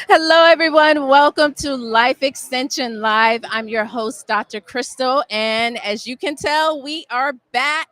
Hello, everyone. Welcome to Life Extension Live. I'm your host, Dr. Crystal. And as you can tell, we are back.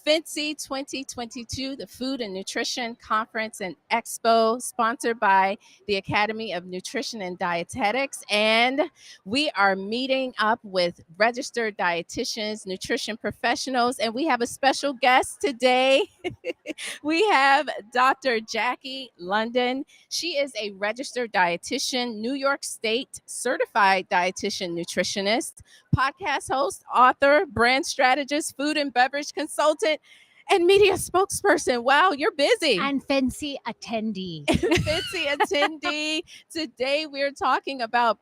FNCE 2022, the Food and Nutrition Conference and Expo, sponsored by the Academy of Nutrition and Dietetics. And we are meeting up with registered dietitians, nutrition professionals, and we have a special guest today. We have Dr. Jaclyn London. She is a registered dietitian, New York State certified dietitian nutritionist, podcast host, author, brand strategist, food and beverage consultant, and media spokesperson. Wow, you're busy. And FNCE attendee. FNCE attendee. Today we're talking about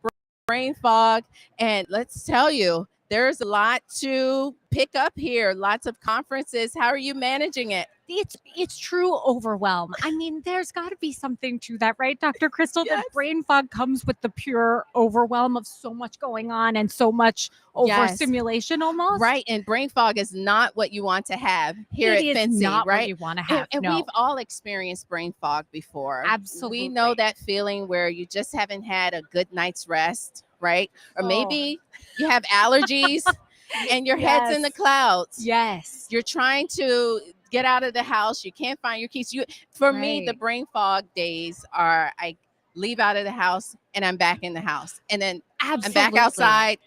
brain fog, and let's tell you, there's a lot to pick up here, lots of conferences. How are you managing it? It's true overwhelm. I mean, there's got to be something to that, right, Dr. Crystal? Yes. That brain fog comes with the pure overwhelm of so much going on and so much overstimulation almost. Right, and brain fog is not what you want to have here at FNCE, not right? what you want to have. And no. we've all experienced brain fog before. Absolutely. We know that feeling where you just haven't had a good night's rest, right? Or maybe you have allergies and your head's in the clouds. Yes. You're trying to get out of the house. You can't find your keys. For me, the brain fog days are I leave out of the house and I'm back in the house. And then I'm back outside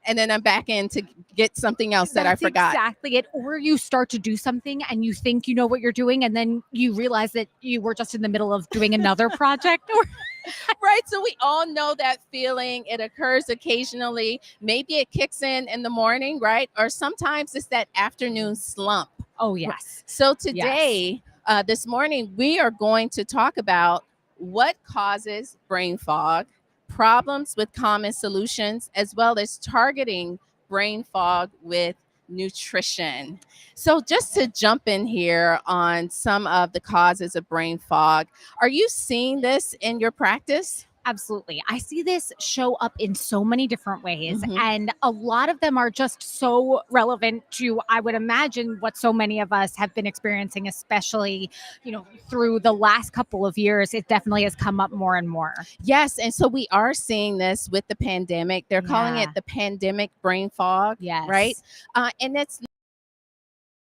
and then I'm back in to get something else that I forgot. Exactly it. Or you start to do something and you think you know what you're doing, and then you realize that you were just in the middle of doing another project. Right. So we all know that feeling. It occurs occasionally. Maybe it kicks in the morning, right? Or sometimes it's that afternoon slump. Oh, yes. So today, this morning, we are going to talk about what causes brain fog, problems with common solutions, as well as targeting brain fog with nutrition. So just to jump in here on some of the causes of brain fog, are you seeing this in your practice? Absolutely. I see this show up in so many different ways, and a lot of them are just so relevant to, I would imagine, what so many of us have been experiencing, especially, through the last couple of years. It definitely has come up more and more. Yes. And so we are seeing this with the pandemic. They're calling it the pandemic brain fog. Yes. Right. And it's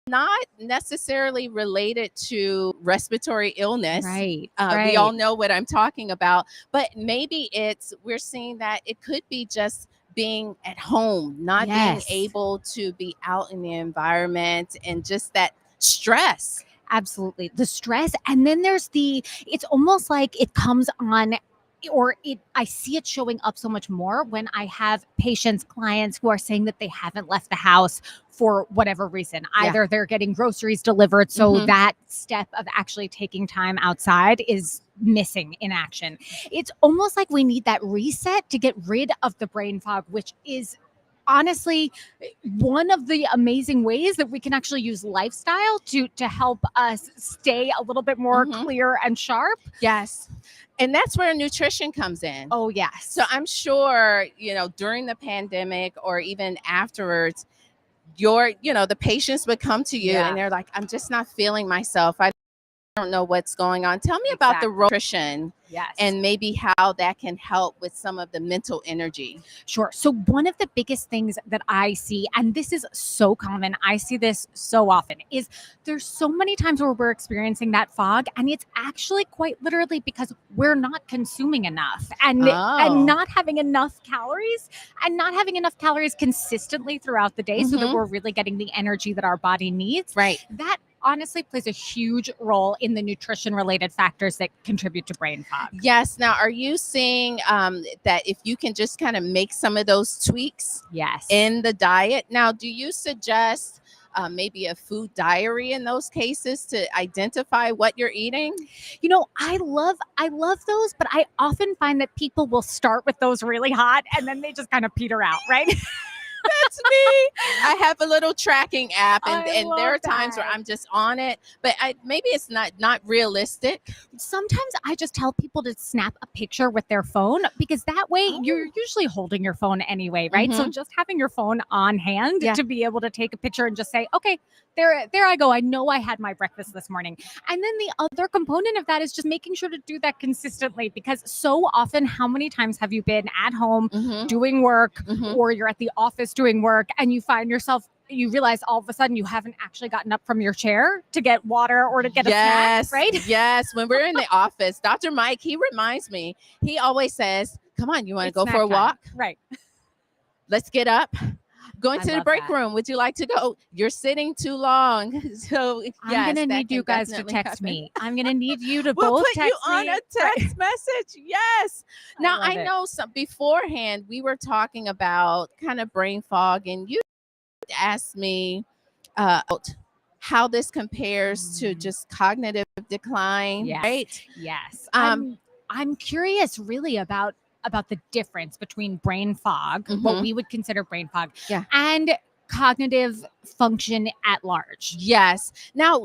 not necessarily related to respiratory illness. Right. We all know what I'm talking about, but maybe we're seeing that it could be just being at home, not being able to be out in the environment, and just that stress. Absolutely. The stress. And then there's it's almost like it comes on, I see it showing up so much more when I have patients, clients who are saying that they haven't left the house for whatever reason. Either they're getting groceries delivered, so that step of actually taking time outside is missing in action. It's almost like we need that reset to get rid of the brain fog, which is honestly one of the amazing ways that we can actually use lifestyle to help us stay a little bit more clear and sharp. Yes. And that's where nutrition comes in. Oh, yes. So I'm sure, during the pandemic or even afterwards, the patients would come to you and they're like, I'm just not feeling myself. I don't know what's going on. Tell me about the role of nutrition and maybe how that can help with some of the mental energy. Sure. So one of the biggest things that I see, and this is so common, I see this so often, is there's so many times where we're experiencing that fog, and it's actually quite literally because we're not consuming enough and not having enough calories consistently throughout the day so that we're really getting the energy that our body needs. Right. That honestly plays a huge role in the nutrition related factors that contribute to brain fog. Yes. Now, are you seeing that if you can just kind of make some of those tweaks in the diet? Now, do you suggest maybe a food diary in those cases to identify what you're eating? I love those, but I often find that people will start with those really hot and then they just kind of peter out, right? That's me. I have a little tracking app, and I there are love times where that. I'm just on it, but maybe it's not realistic. Sometimes I just tell people to snap a picture with their phone because that way you're Oh. usually holding your phone anyway, right? So Mhm. just having your phone on hand Yeah. to be able to take a picture and just say, okay, there I go. I know I had my breakfast this morning. And then the other component of that is just making sure to do that consistently, because so often, how many times have you been at home Mhm. doing work, Mhm. or you're at the office doing work, and you find yourself, you realize all of a sudden you haven't actually gotten up from your chair to get water or to get a snack, right? Yes. When we're in the office, Dr. Mike, he reminds me, he always says, come on, you want to It's go for a snack time. walk? Right. Let's get up. Going I to the love break that. room. Would you like to go? You're sitting too long. So yes, I'm going to that need you can guys to definitely text happen. me. I'm going to need you to We'll both put you text on me. a text message. Yes. Now love I it. know some beforehand we were talking about kind of brain fog, and you asked me how this compares to just cognitive decline, Yes. right? Yes. Um, I'm curious really about the difference between brain fog, what Mhm. we would consider brain fog, Yeah. and cognitive function at large. Yes. Now,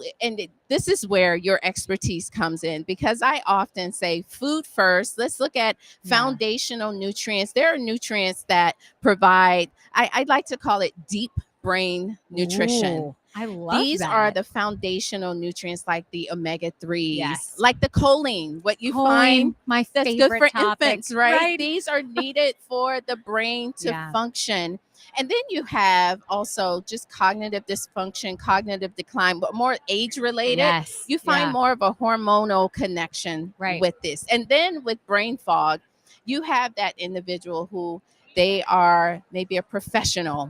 this is where your expertise comes in, because I often say food first. Let's look at foundational nutrients. There are nutrients that provide, I'd like to call it deep brain nutrition. Ooh, I love These that. are the foundational nutrients, like the omega-3s, Yes. like the choline, what you Choline, find my that's favorite good for topic, infants, right? right? These are needed for the brain to Yeah. function. And then you have also just cognitive dysfunction, cognitive decline, but more age related. Yes. You find more of a hormonal connection Right. with this. And then with brain fog, you have that individual who they are maybe a professional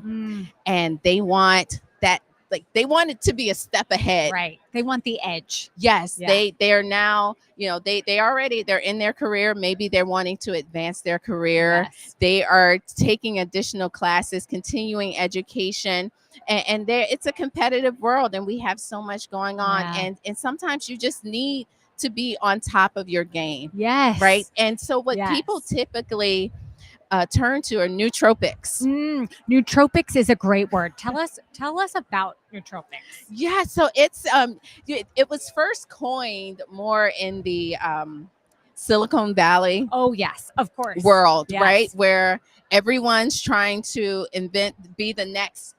and they want that, like they want it to be a step ahead. Right. They want the edge. Yes, Yeah. they are now, they already, they're in their career. Maybe they're wanting to advance their career. Yes. They are taking additional classes, continuing education, and there it's a competitive world, and we have so much going on. Yeah. And sometimes you just need to be on top of your game. Yes. Right. And so what Yes. people typically turn to are nootropics. Nootropics is a great word. Tell us about nootropics. Yeah, so it's it was first coined more in the Silicon Valley Oh yes, of course. world, Yes. right? Where everyone's trying to be the next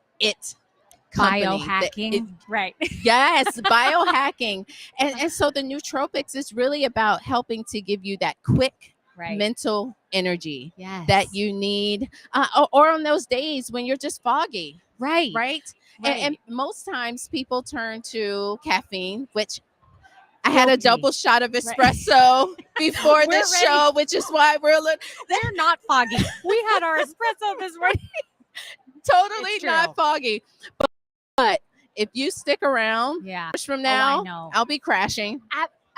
company. Biohacking. Right. Yes, biohacking. And so the nootropics is really about helping to give you that quick Right. mental energy Yes. that you need, or on those days when you're just foggy. Right. Right. Right. And most times people turn to caffeine, which I had a Guilty. double shot of espresso before We're this ready. show, which is why we're We're not foggy. We had our espresso this morning. totally It's true. not foggy. But if you stick around, Yeah. years from I now, know. I'll be crashing.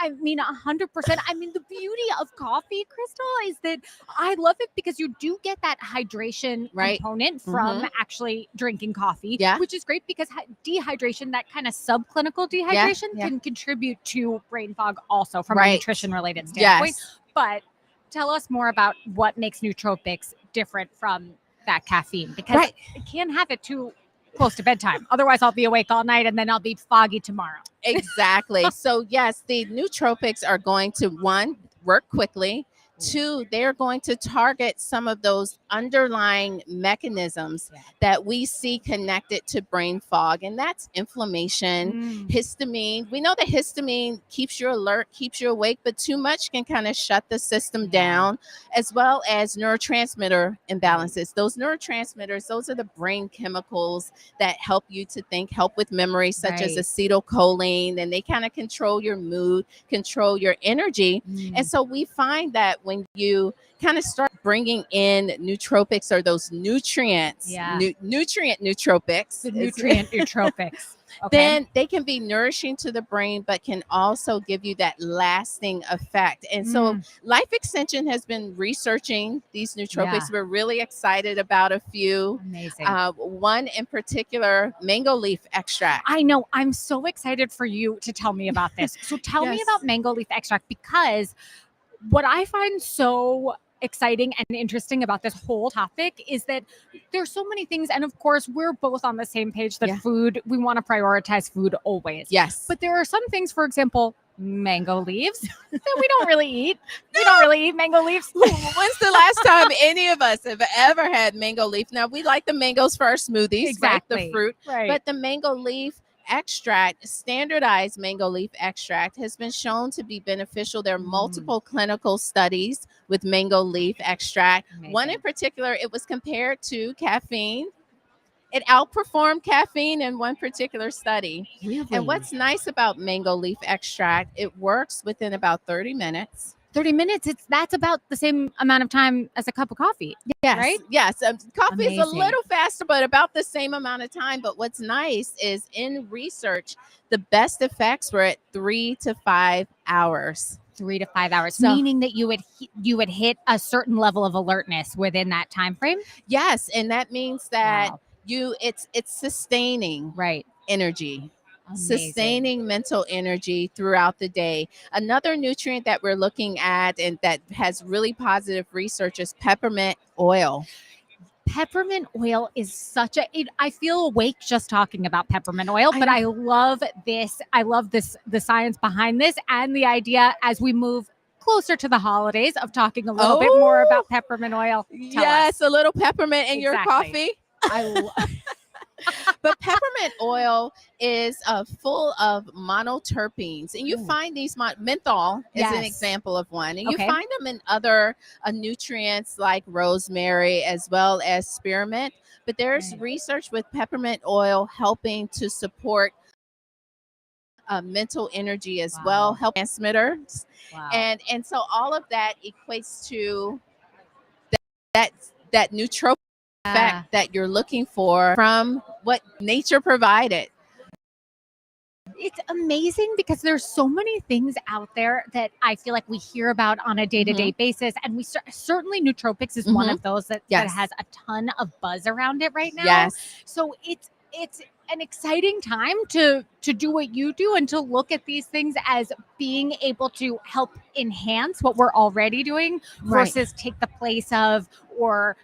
I mean, 100%. I mean, the beauty of coffee, Crystal, is that I love it because you do get that hydration Right. component from actually drinking coffee, Yeah. which is great because dehydration, that kind of subclinical dehydration, Yeah. can contribute to brain fog also from a Right. nutrition-related standpoint. Yes. But tell us more about what makes nootropics different from that caffeine, because Right. I can't have it too close to bedtime. Otherwise, I'll be awake all night and then I'll be foggy tomorrow. Exactly. So yes, the nootropics are going to, one, work quickly. Two, they're going to target some of those underlying mechanisms that we see connected to brain fog, and that's inflammation, histamine. We know that histamine keeps you alert, keeps you awake, but too much can kind of shut the system down, as well as neurotransmitter imbalances. Those neurotransmitters, those are the brain chemicals that help you to think, help with memory, such as acetylcholine, and they kind of control your mood, control your energy. And so we find that when you kind of start bringing in nootropics, or those nutrients, nutrient nootropics, The nutrient nootropics. Okay. then they can be nourishing to the brain, but can also give you that lasting effect. And so Life Extension has been researching these nootropics. We're really excited about a few. Amazing. One in particular, mango leaf extract. I know. I'm so excited for you to tell me about this. So tell me Yes. about mango leaf extract, because what I find so exciting and interesting about this whole topic is that there's so many things. And of course, we're both on the same page that food, we want to prioritize food always. Yes. But there are some things, for example, mango leaves that we don't really eat. We don't really eat mango leaves. When's the last time any of us have ever had mango leaf? Now, we like the mangoes for our smoothies, Exactly. right? The fruit. Right. But the mango leaf extract, standardized mango leaf extract, has been shown to be beneficial. There are multiple clinical studies with mango leaf extract. Amazing. One in particular, it was compared to caffeine. It outperformed caffeine in one particular study. Really? And what's nice about mango leaf extract, it works within about 30 minutes. 30 minutes, that's about the same amount of time as a cup of coffee. Yes, right? Yes. Coffee is a Amazing. little faster, but about the same amount of time. But what's nice is in research, the best effects were at 3 to 5 hours. 3 to 5 hours, So- meaning that you would hit a certain level of alertness within that time frame. Yes, and that means that Wow. it's sustaining Right. energy. Amazing. Sustaining mental energy throughout the day. Another nutrient that we're looking at and that has really positive research is peppermint oil. Peppermint oil is I feel awake just talking about peppermint oil, but I love this. I love the science behind this and the idea as we move closer to the holidays of talking a little bit more about peppermint oil. Tell us. A little peppermint in your Exactly. coffee. But peppermint oil is full of monoterpenes, and you find these menthol is an example of one, and you find them in other nutrients like rosemary as well as spearmint. But there's research with peppermint oil helping to support mental energy as well, help transmitters, and so all of that equates to that nootropic effect that you're looking for from what nature provided. It's amazing because there's so many things out there that I feel like we hear about on a day-to-day basis, and we certainly Nootropics is one of those that has a ton of buzz around it right now. Yes. So it's an exciting time to do what you do and to look at these things as being able to help enhance what we're already doing versus take the place of or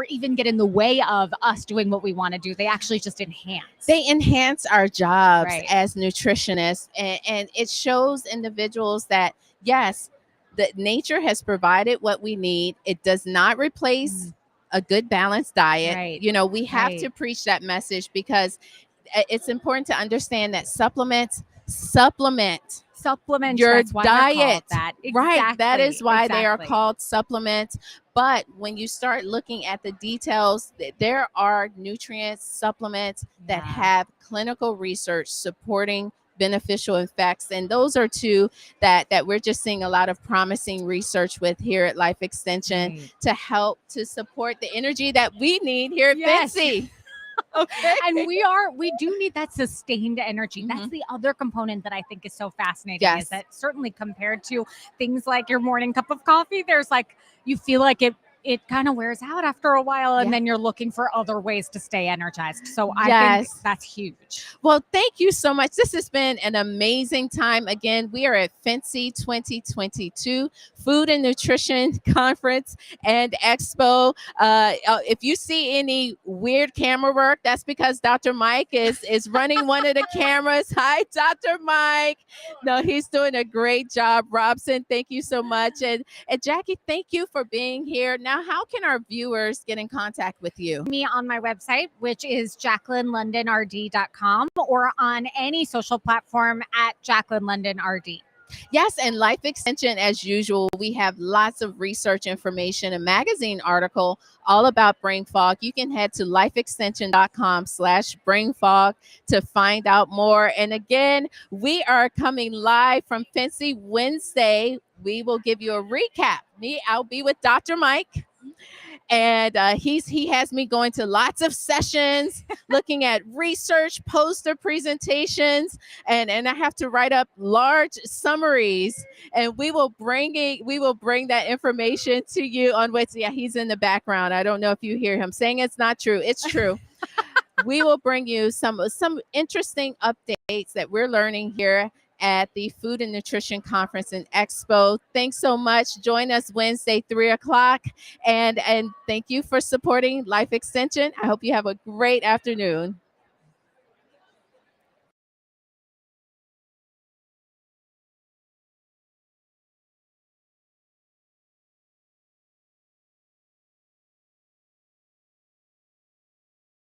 even get in the way of us doing what we want to do. They actually just enhance. They enhance our jobs as nutritionists, and it shows individuals that yes, that nature has provided what we need. It does not replace a good balanced diet. You know, we have to preach that message because it's important to understand that supplement your diet. Right. That is why they are called supplements. But when you start looking at the details, there are nutrients, supplements that have clinical research supporting beneficial effects. And those are two that we're just seeing a lot of promising research with here at Life Extension to help to support the energy that we need here at FNCE. Okay. And we do need that sustained energy. That's the other component that I think is so fascinating is that certainly compared to things like your morning cup of coffee, there's like, you feel like it kind of wears out after a while and then you're looking for other ways to stay energized. So I think that's huge. Well, thank you so much. This has been an amazing time. Again, we are at FNCE 2022 Food and Nutrition Conference and Expo. If you see any weird camera work, that's because Dr. Mike is running one of the cameras. Hi, Dr. Mike. No, he's doing a great job. Robson, thank you so much. And Jackie, thank you for being here. Now, how can our viewers get in contact with you? Me on my website, which is jaclynlondonrd.com, or on any social platform at Jaclyn London RD. Yes, and Life Extension, as usual, we have lots of research information, a magazine article all about brain fog. You can head to lifeextension.com/brain fog to find out more. And again, we are coming live from FNCE Wednesday. We will give you a recap. I'll be with Dr. Mike. And he has me going to lots of sessions, looking at research, poster presentations, and I have to write up large summaries. And we will bring that information to you on Wednesday. Yeah, he's in the background. I don't know if you hear him saying it's not true. It's true. We will bring you some interesting updates that we're learning here at the Food and Nutrition Conference in Expo. Thanks so much. Join us Wednesday, 3 o'clock. And thank you for supporting Life Extension. I hope you have a great afternoon.